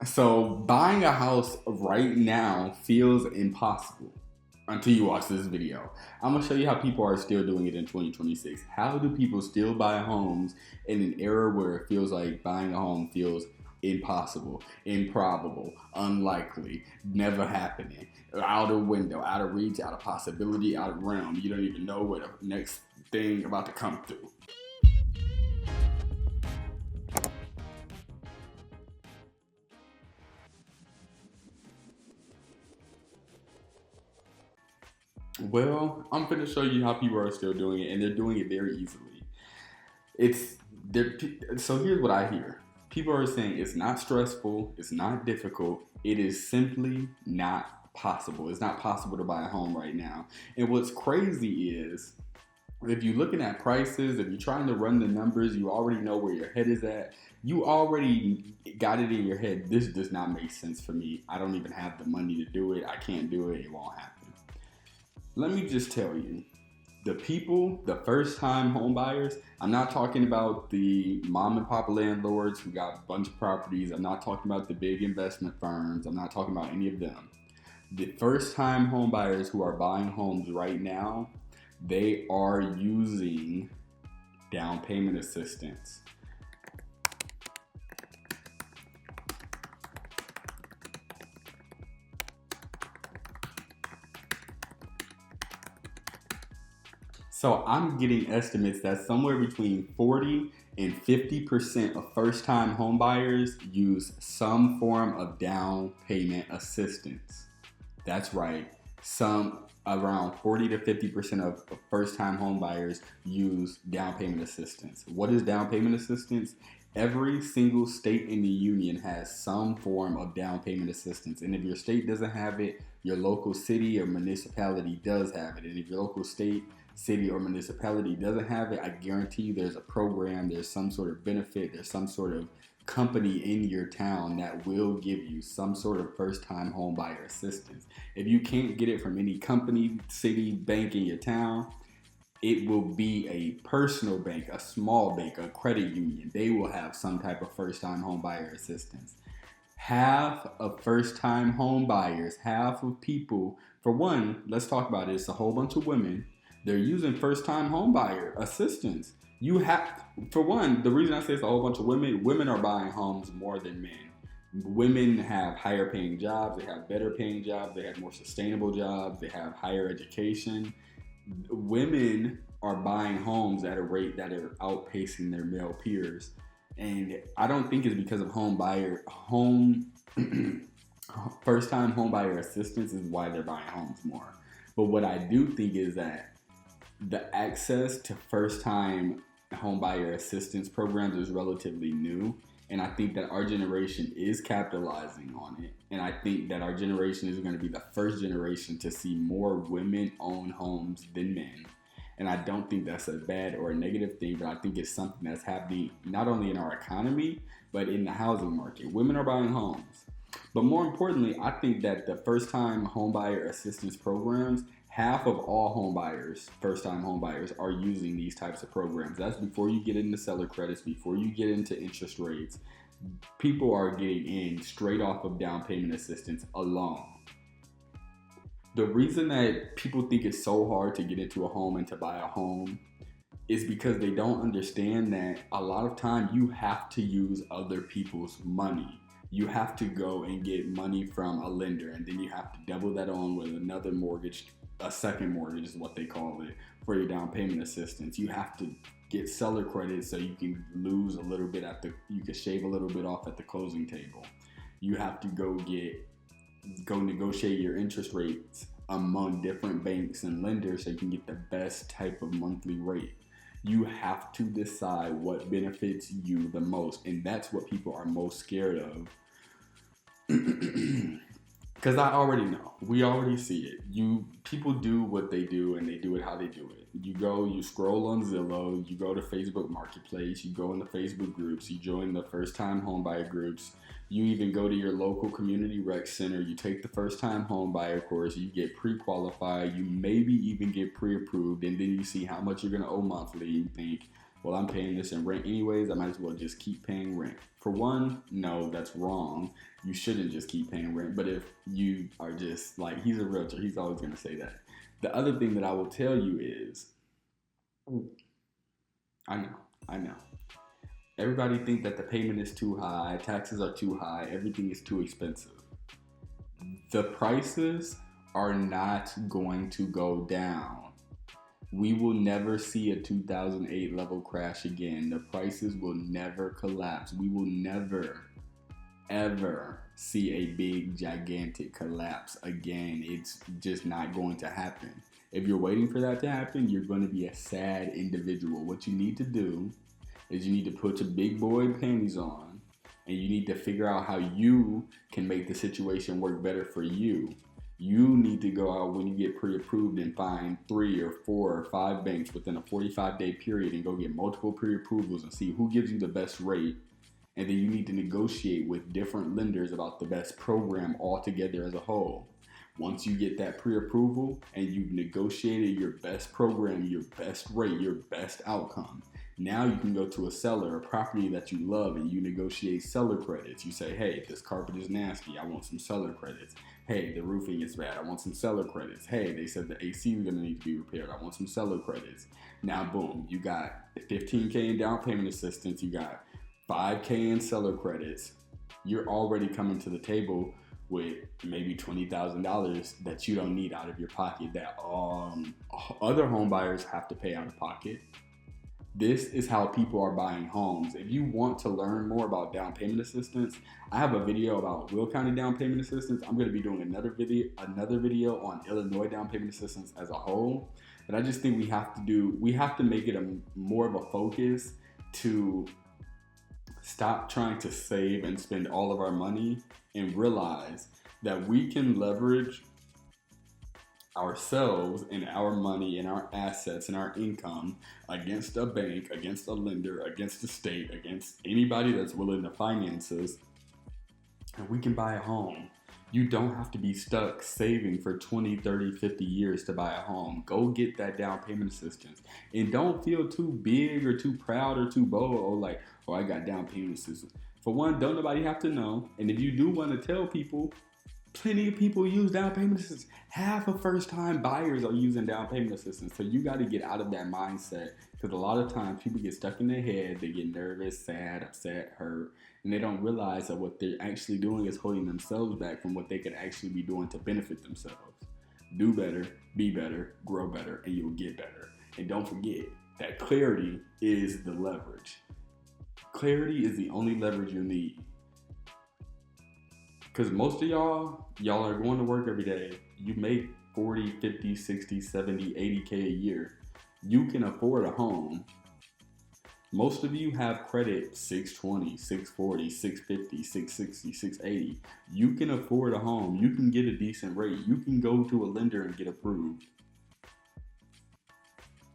So buying a house right now feels impossible until you watch this video. I'm gonna show you how people are still doing it in 2026. How do people still buy homes in an era where it feels like buying a home feels impossible, improbable, unlikely, never happening, out of window, out of reach, out of possibility, out of realm. You don't even know what the next thing about to come through. Well, I'm gonna show you how people are still doing it, and they're doing it very easily. It's there. So here's what I hear: people are saying it's not stressful, it's not difficult, it is simply not possible. It's not possible to buy a home right now. And what's crazy is, if you're looking at prices, if you're trying to run the numbers, you already know where your head is at. You already got it in your head. This does not make sense for me. I don't even have the money to do it. I can't do it. It won't happen. Let me just tell you, the people, the first time home buyers, I'm not talking about the mom and pop landlords who got a bunch of properties. I'm not talking about the big investment firms. I'm not talking about any of them. The first time home buyers who are buying homes right now, they are using down payment assistance. So I'm getting estimates that somewhere between 40 and 50% of first time home buyers use some form of down payment assistance. That's right. Some around 40 to 50% of first time home buyers use down payment assistance. What is down payment assistance? Every single state in the union has some form of down payment assistance. And if your state doesn't have it, your local city or municipality does have it. And if your local state, city, or municipality doesn't have it, I guarantee you there's a program, there's some sort of benefit, there's some sort of company in your town that will give you some sort of first time home buyer assistance. If you can't get it from any company, city, bank in your town, it will be a personal bank, a small bank, a credit union. They will have some type of first time home buyer assistance. Half of first time home buyers, half of people, for one, let's talk about it, it's a whole bunch of women. They're using first time home buyer assistance. You have, for one, the reason I say it's a whole bunch of women, women are buying homes more than men. Women have higher paying jobs, they have better paying jobs, they have more sustainable jobs, they have higher education. Women are buying homes at a rate that are outpacing their male peers. And I don't think it's because of home first time home buyer assistance is why they're buying homes more. But what I do think is that the access to first time home buyer assistance programs is relatively new. And I think that our generation is capitalizing on it. And I think that our generation is going to be the first generation to see more women own homes than men. And I don't think that's a bad or a negative thing, but I think it's something that's happening not only in our economy, but in the housing market. Women are buying homes. But more importantly, I think that the first time home buyer assistance programs, half of all home buyers, first time home buyers, are using these types of programs. That's before you get into seller credits, before you get into interest rates. People are getting in straight off of down payment assistance alone. The reason that people think it's so hard to get into a home and to buy a home is because they don't understand that a lot of time you have to use other people's money. You have to go and get money from a lender, and then you have to double that on with another mortgage, a second mortgage is what they call it, for your down payment assistance. You have to get seller credit so you can lose a little bit you can shave a little bit off at the closing table. You have to go negotiate your interest rates among different banks and lenders so you can get the best type of monthly rate. You have to decide what benefits you the most, and that's what people are most scared of. Because I already know, we already see it. People do what they do, and they do it how they do it. You scroll on Zillow, you go to Facebook Marketplace, you go in the Facebook groups, you join the first time homebuyer groups, you even go to your local community rec center, you take the first time homebuyer course, you get pre-qualified, you maybe even get pre-approved, and then you see how much you're gonna owe monthly, and you think, well, I'm paying this in rent anyways, I might as well just keep paying rent. For one, no, that's wrong. You shouldn't just keep paying rent. But if you are just like, he's a realtor, he's always going to say that. The other thing that I will tell you is, I know, I know. Everybody think that the payment is too high, taxes are too high, everything is too expensive. The prices are not going to go down. We will never see a 2008 level crash again. The prices will never collapse. We will never, ever see a big, gigantic collapse again. It's just not going to happen. If you're waiting for that to happen, you're going to be a sad individual. What you need to do is you need to put your big boy panties on and you need to figure out how you can make the situation work better for you. You need to go out when you get pre-approved and find 3 or 4 or 5 banks within a 45-day period and go get multiple pre-approvals and see who gives you the best rate. And then you need to negotiate with different lenders about the best program altogether as a whole. Once you get that pre-approval and you've negotiated your best program, your best rate, your best outcome, now you can go to a seller, a property that you love, and you negotiate seller credits. You say, hey, this carpet is nasty, I want some seller credits. Hey, the roofing is bad, I want some seller credits. Hey, they said the AC is gonna need to be repaired, I want some seller credits. Now, boom, you got $15K in down payment assistance, you got $5K in seller credits. You're already coming to the table with maybe $20,000 that you don't need out of your pocket that other home buyers have to pay out of pocket. This is how people are buying homes. If you want to learn more about down payment assistance, I have a video about Will County down payment assistance. I'm going to be doing another video on Illinois down payment assistance as a whole. But I just think we have to make it more of a focus to stop trying to save and spend all of our money and realize that we can leverage ourselves and our money and our assets and our income against a bank, against a lender, against the state, against anybody that's willing to finance us, and we can buy a home. You don't have to be stuck saving for 20, 30, 50 years to buy a home. Go get that down payment assistance. And don't feel too big or too proud or too bold, like, oh, I got down payment assistance. For one, don't nobody have to know. And if you do want to tell people, plenty of people use down payment assistance. Half of first-time buyers are using down payment assistance. So you got to get out of that mindset, because a lot of times people get stuck in their head. They get nervous, sad, upset, hurt, and they don't realize that what they're actually doing is holding themselves back from what they could actually be doing to benefit themselves. Do better, be better, grow better, and you'll get better. And don't forget that clarity is the leverage. Clarity is the only leverage you need. Because most of y'all are going to work every day. You make 40, 50, 60, 70, 80K a year. You can afford a home. Most of you have credit 620, 640, 650, 660, 680. You can afford a home. You can get a decent rate. You can go to a lender and get approved.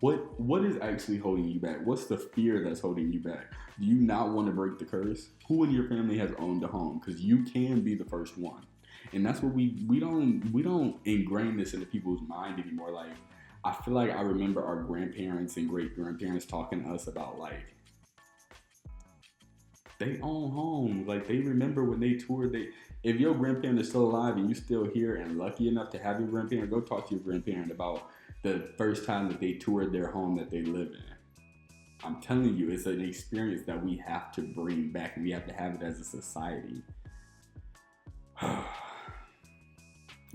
What is actually holding you back? What's the fear that's holding you back? Do you not want to break the curse? Who in your family has owned a home? Because you can be the first one. And that's what we don't ingrain this into people's mind anymore. Like, I feel like I remember our grandparents and great grandparents talking to us about, like, they own homes. Like, they remember when they toured. If your grandparent is still alive and you're still here and lucky enough to have your grandparent, go talk to your grandparent about the first time that they toured their home that they live in. I'm telling you, it's an experience that we have to bring back, and we have to have it as a society.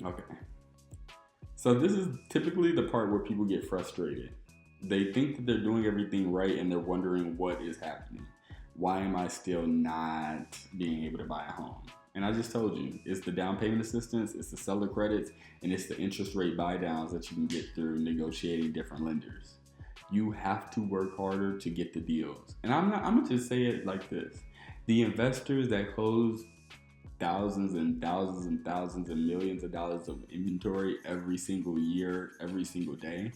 Okay. So this is typically the part where people get frustrated. They think that they're doing everything right and they're wondering what is happening. Why am I still not being able to buy a home? And I just told you, it's the down payment assistance, it's the seller credits, and it's the interest rate buy downs that you can get through negotiating different lenders. You have to work harder to get the deals. And I'm gonna just say it like this. The investors that close thousands and thousands and thousands and millions of dollars of inventory every single year, every single day,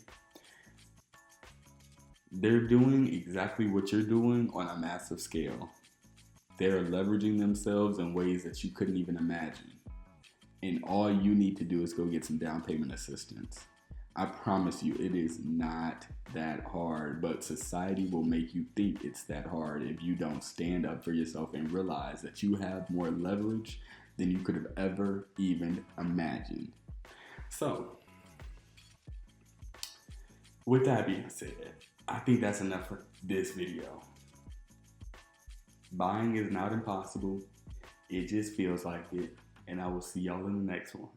they're doing exactly what you're doing on a massive scale. They're leveraging themselves in ways that you couldn't even imagine. And all you need to do is go get some down payment assistance. I promise you, it is not that hard, but society will make you think it's that hard if you don't stand up for yourself and realize that you have more leverage than you could have ever even imagined. So, with that being said, I think that's enough for this video. Buying is not impossible, it just feels like it, and I will see y'all in the next one.